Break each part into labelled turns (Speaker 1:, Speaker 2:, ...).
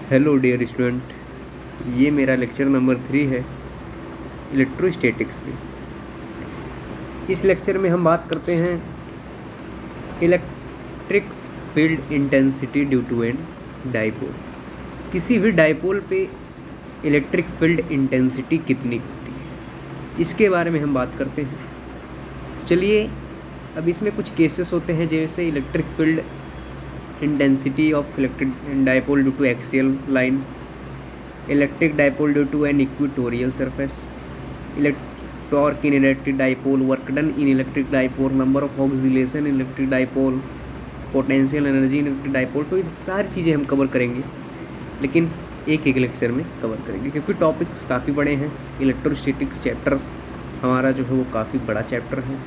Speaker 1: Hello dear student, ये मेरा lecture number 3 है इलेक्ट्रोस्टैटिक्स पे। इस लेक्चर में हम बात करते हैं electric field intensity due to an dipole. किसी भी डाइपोल पे इलेक्ट्रिक फील्ड इंटेंसिटी कितनी होती है, इसके बारे में हम बात करते हैं। चलिए, अब इसमें कुछ केसेस होते हैं, जैसे electric field intensity of electric dipole due to axial line, electric dipole due to an equatorial surface, torque in electric dipole, work done in electric dipole, number of oscillation in electric dipole, potential energy in electric dipole. तो ये सारी चीज़ें हम cover करेंगे, लेकिन एक एक lecture में कवर करेंगे, क्योंकि टॉपिक्स काफ़ी बड़े हैं। इलेक्ट्रोस्टैटिक्स चैप्टर्स हमारा जो है वो काफ़ी बड़ा चैप्टर है,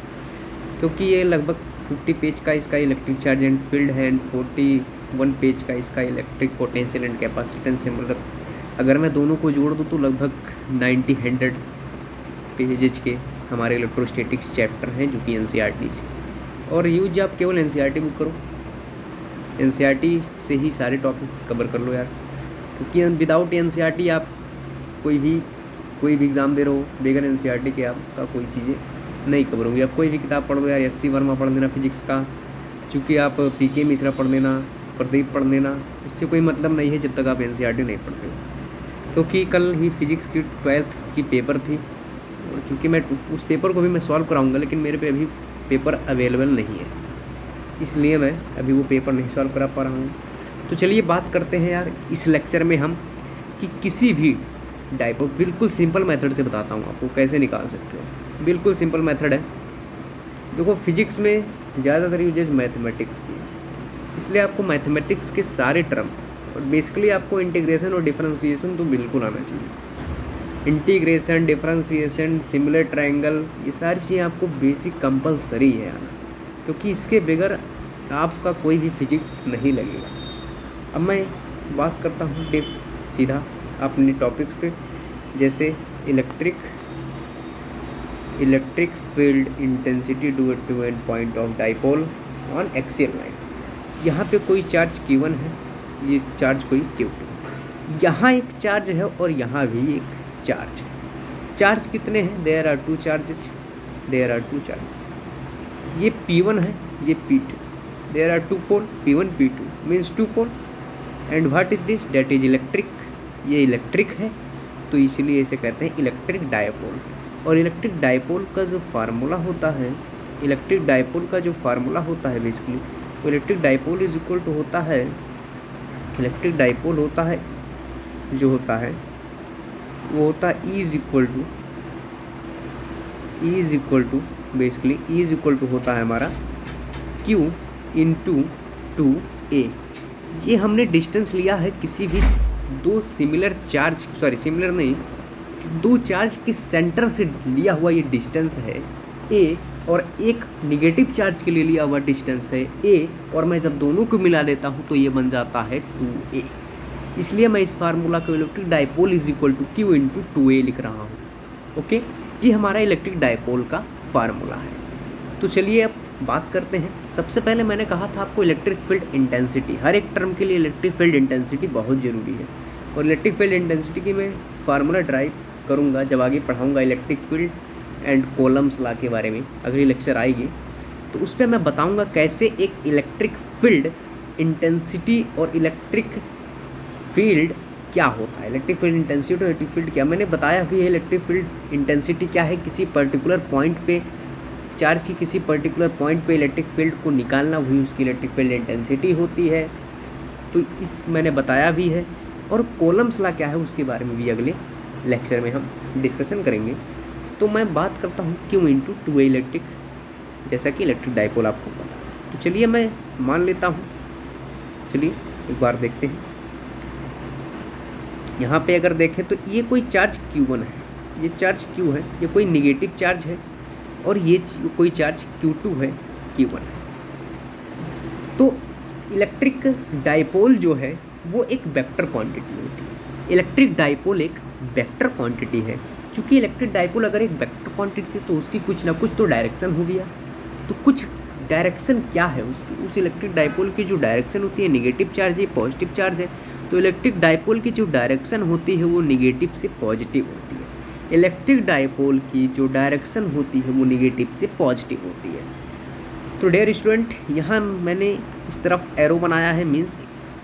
Speaker 1: क्योंकि ये लगभग 50 पेज का इसका इलेक्ट्रिक चार्ज एंड फील्ड है, एंड 41 पेज का इसका इलेक्ट्रिक पोटेंशियल एंड कैपेसिटेंस है। मतलब अगर मैं दोनों को जोड़ दूँ तो लगभग 90-100 पेजेज के हमारे इलेक्ट्रोस्टैटिक्स चैप्टर हैं, जो कि एनसीईआरटी से। और यूज आप केवल एनसीईआरटी बुक करो, एनसीईआरटी से ही सारे टॉपिक्स कवर कर लो यार, क्योंकि विदाउट एनसीईआरटी आप कोई भी एग्ज़ाम दे रहे हो, बगैर एनसीईआरटी के आपका कोई चीज़ें नहीं कवर होंगी। आप कोई भी किताब पढ़ लो यार, एस सी वर्मा पढ़ लेना फिजिक्स का, चूँकि आप पीके मिश्रा पढ़ लेना, प्रदीप पढ़ लेना, इससे कोई मतलब नहीं है जब तक आप एनसीईआरटी नहीं पढ़ते हो। क्योंकि कल ही फिजिक्स की 12th की पेपर थी, और चूँकि मैं उस पेपर को भी मैं सॉल्व कराऊंगा, लेकिन मेरे पे अभी पेपर अवेलेबल नहीं है, इसलिए मैं अभी वो पेपर नहीं सॉल्व करा पा रहा हूँ। तो चलिए बात करते हैं यार इस लेक्चर में हम कि किसी भी डाइपोल, बिल्कुल सिंपल मेथड से बताता हूँ आपको कैसे निकाल सकते हो। बिल्कुल सिंपल मेथड है। देखो, फिजिक्स में ज़्यादातर यूजेज मैथमेटिक्स की, इसलिए आपको मैथमेटिक्स के सारे टर्म, और बेसिकली आपको इंटीग्रेशन और डिफरेंशिएशन तो बिल्कुल आना चाहिए। इंटीग्रेशन, डिफरेंशिएशन, सिमिलर ट्रायंगल, ये सारी चीज़ें आपको बेसिक कंपलसरी है आना, क्योंकि इसके बगैर आपका कोई भी फिजिक्स नहीं लगेगा। अब मैं बात करता हूँ सीधा अपने टॉपिक्स पे, जैसे electric field intensity due to an point of dipole on axial line. यहाँ पे कोई चार्ज Q1 है, ये चार्ज कोई Q2, यहाँ एक चार्ज है और यहाँ भी एक चार्ज है। चार्ज कितने हैं? देयर आर टू चार्जेस, ये P1 है, ये P2, there are two pole, P1 P2 means two pole. And what is this? That is electric, ये इलेक्ट्रिक है, तो इसलिए इसे कहते हैं इलेक्ट्रिक डायपोल। और इलेक्ट्रिक डायपोल का जो फार्मूला होता है, बेसिकली वो electric dipole is equal to होता है, इलेक्ट्रिक डायपोल होता है जो होता है वो होता है E इज इक्वल टू होता है हमारा Q इंटू 2A। ये हमने डिस्टेंस लिया है किसी भी दो चार्ज के सेंटर से लिया हुआ ये डिस्टेंस है A, और एक निगेटिव चार्ज के लिए लिया हुआ डिस्टेंस है A, और मैं जब दोनों को मिला देता हूँ तो ये बन जाता है 2A। इसलिए मैं इस फार्मूला को electric dipole is equal to Q into 2A लिख रहा हूँ। ओके, ये हमारा इलेक्ट्रिक डायपोल का फार्मूला है। तो चलिए अब बात करते हैं। सबसे पहले मैंने कहा था आपको इलेक्ट्रिक फील्ड इंटेंसिटी, हर एक टर्म के लिए इलेक्ट्रिक फील्ड इंटेंसिटी बहुत ज़रूरी है, और इलेक्ट्रिक फील्ड इंटेंसिटी की मैं फार्मूला ड्राइव करूँगा जब आगे पढ़ाऊँगा electric field and Coulomb's law के बारे में, अगली लेक्चर आएगी तो उस पर मैं बताऊँगा कैसे एक इलेक्ट्रिक फील्ड इंटेंसिटी और इलेक्ट्रिक फील्ड क्या होता है। इलेक्ट्रिक फील्ड इंटेंसिटी और इलेक्ट्रिक फील्ड क्या, मैंने बताया भी है। इलेक्ट्रिक फील्ड इंटेंसिटी क्या है? किसी पर्टिकुलर पॉइंट पे चार्ज की किसी पर्टिकुलर पॉइंट पे इलेक्ट्रिक फील्ड को निकालना, वही उसकी इलेक्ट्रिक फील्ड इंटेंसिटी होती है। तो इस मैंने बताया भी है। और कॉलम्स लॉ क्या है उसके बारे में भी अगले लेक्चर में हम डिस्कशन करेंगे। तो मैं बात करता हूँ Q इंटू 2A इलेक्ट्रिक, जैसा कि इलेक्ट्रिक डायपोल आपको पता है। तो चलिए मैं मान लेता हूँ, चलिए एक बार देखते हैं। यहाँ पे अगर देखें तो ये कोई चार्ज Q1 है, ये चार्ज Q है, ये कोई निगेटिव चार्ज है, और ये कोई चार्ज Q2 है, Q1 है। तो इलेक्ट्रिक डायपोल जो है वो एक वेक्टर क्वांटिटी होती है। इलेक्ट्रिक डायपोल एक वेक्टर क्वांटिटी है। चूँकि इलेक्ट्रिक डायपोल अगर एक वेक्टर क्वांटिटी है तो उसकी कुछ ना कुछ तो डायरेक्शन हो गया। तो कुछ डायरेक्शन क्या है उसकी? उस इलेक्ट्रिक डायपोल की जो डायरेक्शन होती है, नेगेटिव चार्ज है, पॉजिटिव चार्ज है, तो इलेक्ट्रिक डायपोल की जो डायरेक्शन होती है वो निगेटिव से पॉजिटिव होती है। इलेक्ट्रिक डायपोल की जो डायरेक्शन होती है वो निगेटिव से पॉजिटिव होती है। तो डियर स्टूडेंट, यहाँ मैंने इस तरफ एरो बनाया है, मीन्स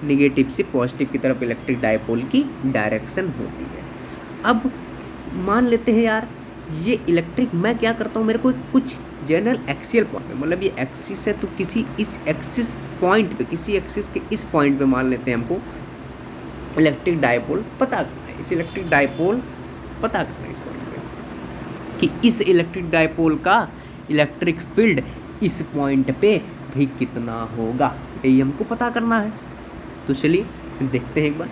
Speaker 1: निगेटिव से पॉजिटिव की तरफ इलेक्ट्रिक डायपोल की डायरेक्शन होती है। अब मान लेते हैं यार ये इलेक्ट्रिक, मैं क्या करता हूँ, मेरे को कुछ जनरल एक्सियल पॉइंट, मतलब ये एक्सिस है तो किसी इस एक्सिस पॉइंट पे, किसी एक्सिस के इस पॉइंट पे मान लेते हैं हमको इलेक्ट्रिक डायपोल पता करना है। इस इलेक्ट्रिक डायपोल पता करना है इस पॉइंट पे कि इस इलेक्ट्रिक डायपोल का इलेक्ट्रिक फील्ड इस पॉइंट पे भी कितना होगा, यही हमको पता करना है। तो चलिए देखते हैं एक बार।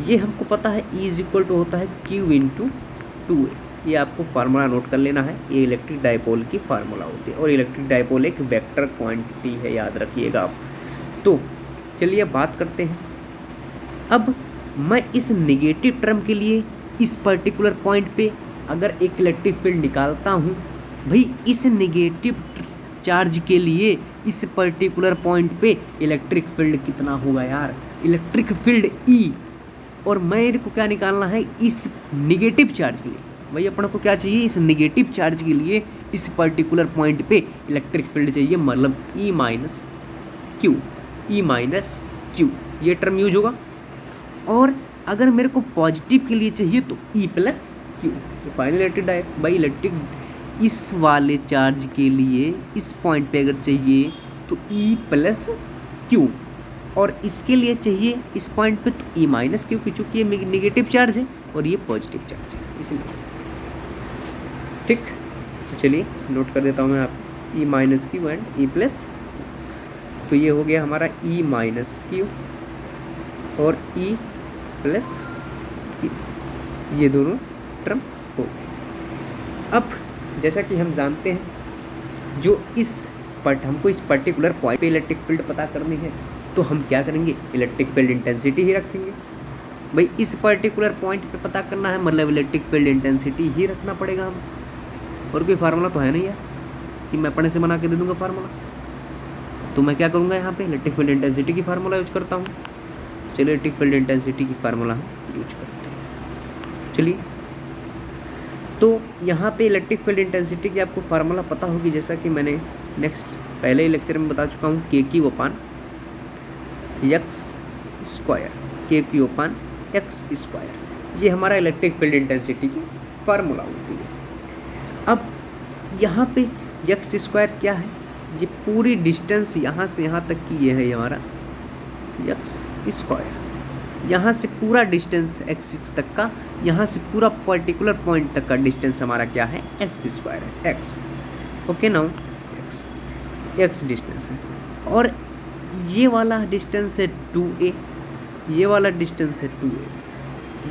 Speaker 1: ये हमको पता है E इज इक्वल टू होता है Q इंटू 2A। ये आपको फार्मूला नोट कर लेना है, ये इलेक्ट्रिक डायपोल की फार्मूला होती है और इलेक्ट्रिक डायपोल एक वेक्टर क्वांटिटी है, याद रखिएगा आप। तो चलिए बात करते हैं। अब मैं इस नेगेटिव टर्म के लिए इस पर्टिकुलर पॉइंट पे अगर एक इलेक्ट्रिक फील्ड निकालता हूँ, भाई इस नेगेटिव चार्ज के लिए इस पर्टिकुलर पॉइंट पे इलेक्ट्रिक फील्ड कितना होगा यार, इलेक्ट्रिक फील्ड E। और मेरे को क्या निकालना है, इस निगेटिव चार्ज के लिए, भाई अपने को क्या चाहिए, इस निगेटिव चार्ज के लिए इस पर्टिकुलर पॉइंट पे इलेक्ट्रिक फील्ड चाहिए, मतलब E minus Q, E minus Q ये टर्म यूज होगा। और अगर मेरे को पॉजिटिव के लिए चाहिए तो E plus Q. Final electric by electric इस वाले चार्ज के लिए इस पॉइंट पे अगर चाहिए तो E प्लस क्यू, और इसके लिए चाहिए इस पॉइंट पे तो E माइनस क्यू, क्योंकि ये निगेटिव चार्ज है और ये पॉजिटिव चार्ज है, इसलिए। ठीक, तो चलिए नोट कर देता हूँ मैं आप E minus Q and E plus. तो ये हो गया हमारा E माइनस क्यू और E प्लस क्यू, ये दोनों टर्म हो गए। अब जैसा कि हम जानते हैं जो हमको इस पर्टिकुलर पॉइंट पे इलेक्ट्रिक फील्ड पता करनी है, तो हम क्या करेंगे, इलेक्ट्रिक फील्ड इंटेंसिटी ही रखेंगे। भाई इस पर्टिकुलर पॉइंट पे पता करना है, मतलब इलेक्ट्रिक फील्ड इंटेंसिटी ही रखना पड़ेगा हम, और कोई फार्मूला तो है नहीं यार कि मैं अपने से बना के दे दूंगा फार्मूला। तो मैं क्या करूँगा, यहाँ पे इलेक्ट्रिक फील्ड इंटेंसिटी की फार्मूला यूज करता हूँ। चलिए इलेक्ट्रिक फील्ड इंटेंसिटी की फार्मूला हम यूज करते हैं। चलिए तो यहाँ पे इलेक्ट्रिक फील्ड इंटेंसिटी की आपको फार्मूला पता होगी, जैसा कि मैंने पहले ही लेक्चर में बता चुका हूँ, KQ अपान एक्स स्क्वायर, KQ अपान एक्स स्क्वायर, ये हमारा इलेक्ट्रिक फील्ड इंटेंसिटी की फार्मूला होती है। अब यहाँ पे एक्स स्क्वायर क्या है, ये पूरी डिस्टेंस यहाँ से यहाँ तक की ये है हमारा एक्स स्क्वायर, यहाँ से पूरा डिस्टेंस x तक का, यहाँ से पूरा पर्टिकुलर पॉइंट तक का डिस्टेंस हमारा क्या है, एक्स स्क्वायर है, x। Okay now x distance है, और ये वाला डिस्टेंस है 2a, ये वाला डिस्टेंस है 2a,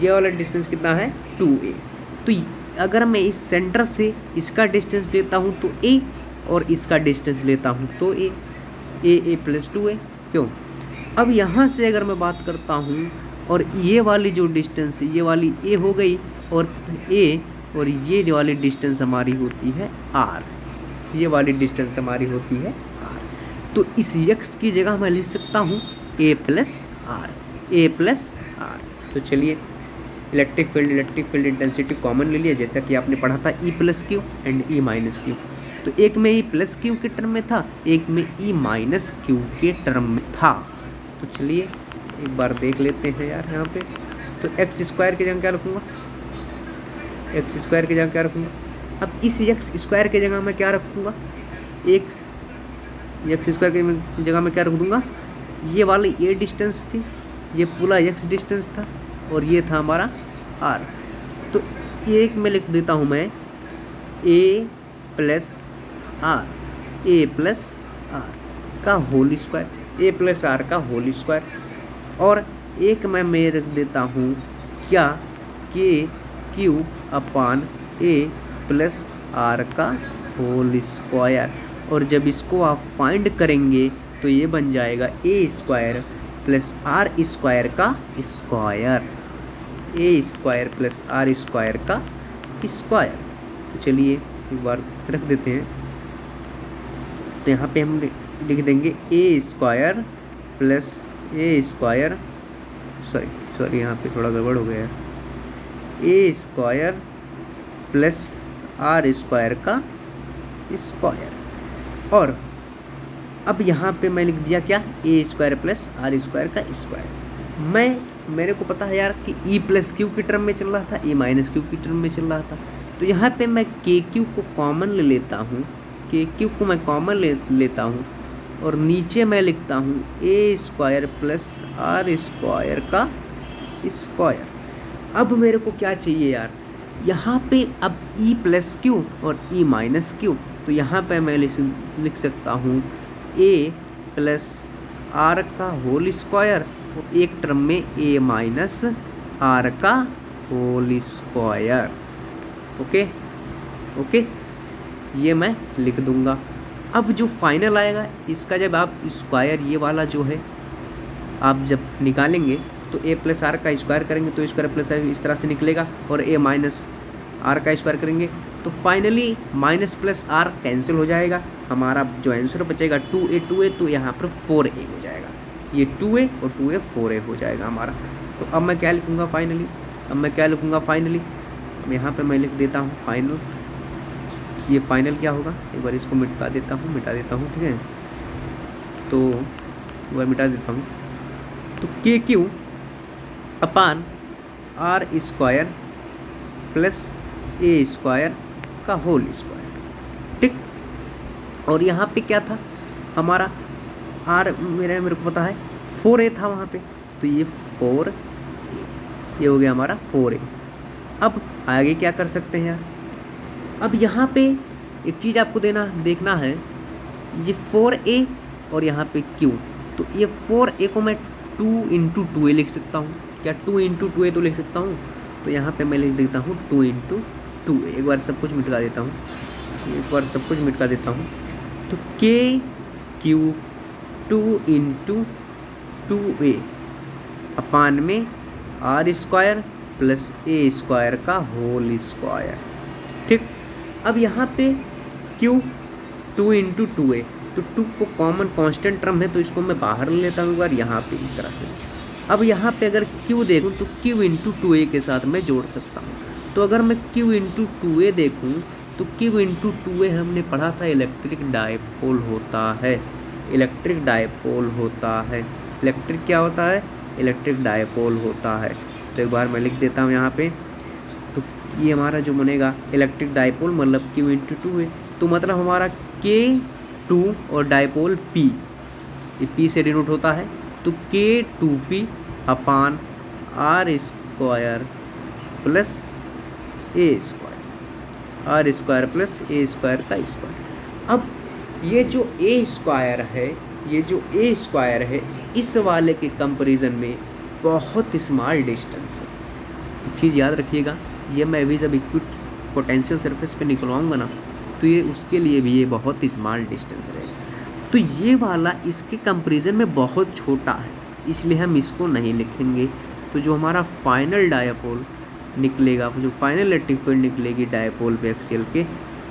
Speaker 1: ये वाला डिस्टेंस कितना है 2a। तो अगर मैं इस सेंटर से इसका डिस्टेंस लेता हूँ तो a, और इसका डिस्टेंस लेता हूँ तो a प्लस 2a। क्यों, अब यहाँ से अगर मैं बात करता हूँ, और ये वाली जो डिस्टेंस है ये वाली a हो गई, और a और ये वाली डिस्टेंस हमारी होती है r, ये वाली डिस्टेंस हमारी होती है r। तो इस x की जगह मैं लिख सकता हूँ a प्लस r। तो चलिए इलेक्ट्रिक फील्ड इंटेंसिटी कॉमन ले लिया, जैसा कि आपने पढ़ा था E plus Q and E minus Q. तो एक में E प्लस क्यू के टर्म में था, एक में E माइनस क्यू के टर्म में था। तो चलिए एक बार देख लेते हैं यार यहाँ पे। तो एक्स स्क्वायर की जगह क्या रखूँगा, एक्स स्क्वायर की जगह क्या रखूँगा, अब इस एक्स स्क्वायर की जगह मैं क्या रखूँगा, एक्स स्क्वायर की जगह मैं क्या रख दूँगा, ये वाली ये डिस्टेंस थी, ये पूरा एक्स डिस्टेंस था, और ये था हमारा r। तो एक में लिख देता हूँ मैं a प्लस r का whole square, a plus r का होल स्क्वायर, और एक मैं रख देता हूँ क्या, KQ upon a plus r का होल स्क्वायर। और जब इसको आप फाइंड करेंगे तो ये बन जाएगा a square plus r square का square, a square plus r square का स्क्वायर। तो चलिए एक बार रख देते हैं। तो यहाँ पे हम लिख देंगे a square plus a square sorry यहाँ पे थोड़ा गड़बड़ हो गया है। ए स्क्वायर प्लस आर स्क्वायर का स्क्वायर, और अब यहाँ पे मैं लिख दिया क्या, ए स्क्वायर प्लस आर स्क्वायर का स्क्वायर। मेरे को पता है यार कि ई प्लस क्यू की टर्म में चल रहा था, ई माइनस क्यू की टर्म में चल रहा था, तो यहाँ पे मैं के क्यू को कॉमन ले लेता हूँ, के क्यू को मैं कॉमन लेता हूँ और नीचे मैं लिखता हूँ ए स्क्वायर प्लस आर स्क्वायर का स्क्वायर। अब मेरे को क्या चाहिए यार, यहाँ पे अब ई प्लस क्यू और ई माइनस क्यू, तो यहाँ पे मैं लिख सकता हूँ ए प्लस आर का होल स्क्वायर, एक टर्म में ए माइनस आर का होल स्क्वायर। ओके, ये मैं लिख दूंगा। अब जो फाइनल आएगा इसका, जब आप स्क्वायर ये वाला जो है आप जब निकालेंगे तो ए प्लस आर का स्क्वायर करेंगे तो स्क्वायर प्लस आर इस तरह से निकलेगा, और ए माइनस आर का स्क्वायर करेंगे तो finally minus plus r cancel हो जाएगा, हमारा जो आंसर बचेगा 2a तो यहाँ पर 4a हो जाएगा, ये 2a और 2a 4a हो जाएगा हमारा। तो अब मैं क्या लिखूँगा फाइनली, अब यहाँ पे मैं लिख देता हूँ फाइनल। ये फाइनल क्या होगा, एक बार इसको मिटा देता हूँ, ठीक है, तो एक बार मिटा देता हूँ। तो K Q upon r square plus a square का होल स्क्वायर, ठीक। और यहाँ पे क्या था हमारा, आर मेरे को पता है 4a था वहाँ पे, तो ये 4a, ये हो गया हमारा 4a। अब आगे क्या कर सकते हैं यार, अब यहाँ पे एक चीज़ आपको देखना है, ये 4a और यहाँ पे q, तो ये 4a को मैं 2 × 2a लिख सकता हूँ क्या, 2 × 2a तो लिख सकता हूँ, तो यहाँ पे मैं लिख देता हूँ 2 × 2a। एक बार सब कुछ मिटा देता हूँ, तो के क्यू 2 × 2a अपान में r square plus a square का होल स्क्वायर, ठीक। अब यहाँ पे q 2 × 2a, तो 2 को कॉमन कांस्टेंट टर्म है तो इसको मैं बाहर ले लेता हूँ एक बार यहाँ पे इस तरह से। अब यहाँ पे अगर q देखूँ तो q × 2a के साथ मैं जोड़ सकता हूँ, तो अगर मैं q × 2a देखूँ तो q × 2a हमने पढ़ा था इलेक्ट्रिक डायपोल होता है, इलेक्ट्रिक क्या होता है, इलेक्ट्रिक डायपोल होता है। तो एक बार मैं लिख देता हूँ यहाँ पे, तो ये हमारा जो बनेगा इलेक्ट्रिक डायपोल मतलब q × 2a, तो मतलब हमारा K2 और डायपोल P, ये P से डिनोट होता है, तो K2P upon r square plus a square, r square plus a square का स्क्वायर। अब ये जो ए स्क्वायर है इस वाले के कंपैरिजन में बहुत स्मॉल डिस्टेंस है। एक चीज़ याद रखिएगा, ये मैं अभी जब इक्विट पोटेंशियल सरफेस पे निकलवाऊंगा ना, तो ये उसके लिए भी ये बहुत स्मॉल डिस्टेंस रहेगा। तो ये वाला इसके कंपैरिजन में बहुत छोटा है, इसलिए हम इसको नहीं लिखेंगे। तो जो हमारा फाइनल डायपोल निकलेगा, जो फाइनल इलेक्ट्रिक फील्ड निकलेगी डायपोल पे एक्सियल के,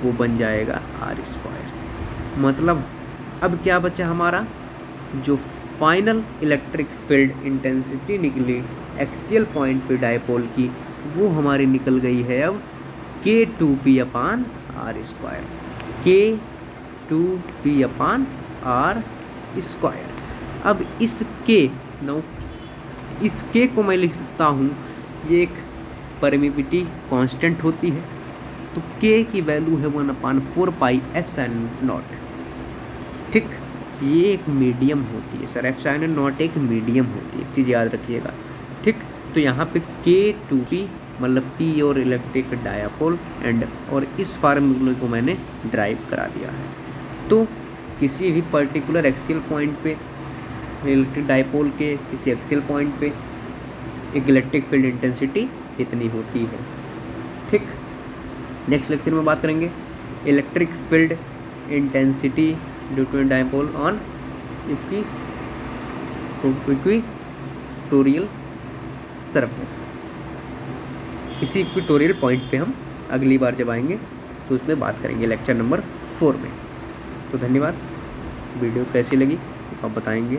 Speaker 1: वो बन जाएगा आर स्क्वायर। मतलब अब क्या बचा हमारा, जो फाइनल इलेक्ट्रिक फील्ड इंटेंसिटी निकली एक्सियल पॉइंट पे डायपोल की, वो हमारी निकल गई है अब K2P upon r square, K2P upon r square. अब इस K को मैं लिख सकता हूँ, ये एक परमिटिविटी कांस्टेंट होती है, तो K की वैल्यू है 1/4πε0, ठीक। ये एक मीडियम होती है सर, ε0 एक मीडियम होती है, एक चीज़ याद रखिएगा, ठीक। तो यहाँ पे K2P मतलब P और इलेक्ट्रिक डायपोल और इस फार्मूले को मैंने ड्राइव करा दिया है। तो किसी भी पर्टिकुलर एक्सियल पॉइंट पे इलेक्ट्रिक डायपोल के किसी एक्सियल पॉइंट पे एक इलेक्ट्रिक फील्ड इंटेंसिटी इतनी होती है, ठीक। नेक्स्ट लेक्चर में बात करेंगे electric field intensity due to dipole on equatorial surface. इसी इक्वेटोरियल पॉइंट पे हम अगली बार जब आएंगे तो उसमें बात करेंगे लेक्चर नंबर 4 में। तो धन्यवाद। वीडियो कैसी लगी आप बताएंगे।